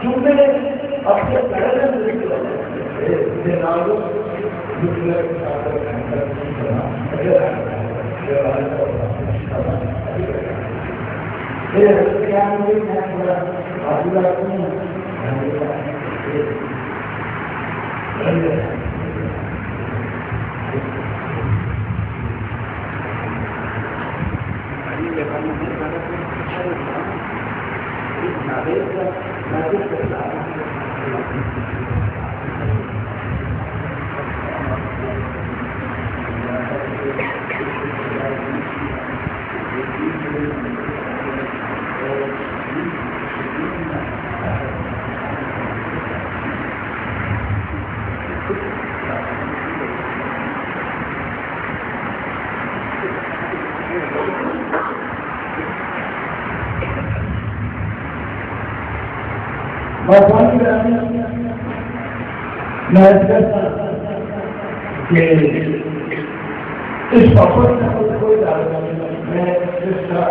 جملے اپنے اس پاپڑ کا کوئی میں جس کا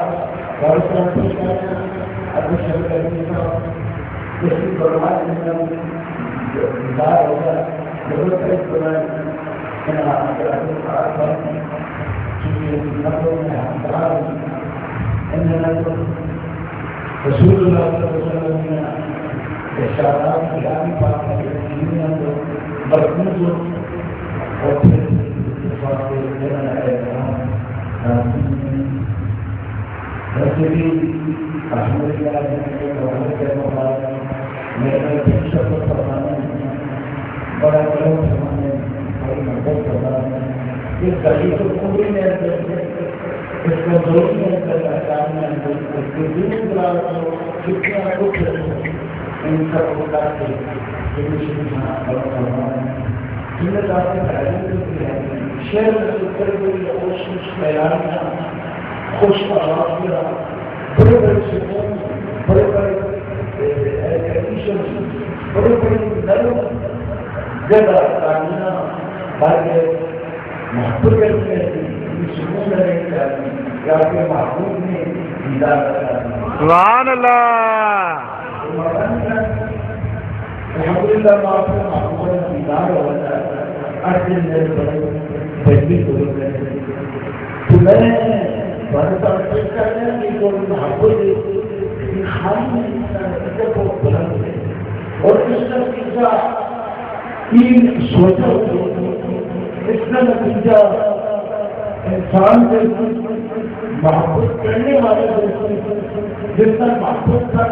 رسول اللہ صلی اللہ علیہ وسلم ارشادات کی بات مرکوز اور پھر بڑا بڑی مدد کرنا اس گلی کو پوری اس کو ضروری ہے ان سب کو شہر خوش بڑے بڑے سکون بڑے بڑے بڑے بڑے جگہ محبت محبوب نے سبحان اللہ الحمد للہ محبوب دیدار ہو جائے تو میں اور اس کا نتیجہ سوچا اس کا نتیجہ انسان سے محبت کرنے والے جس کا محبت کرنا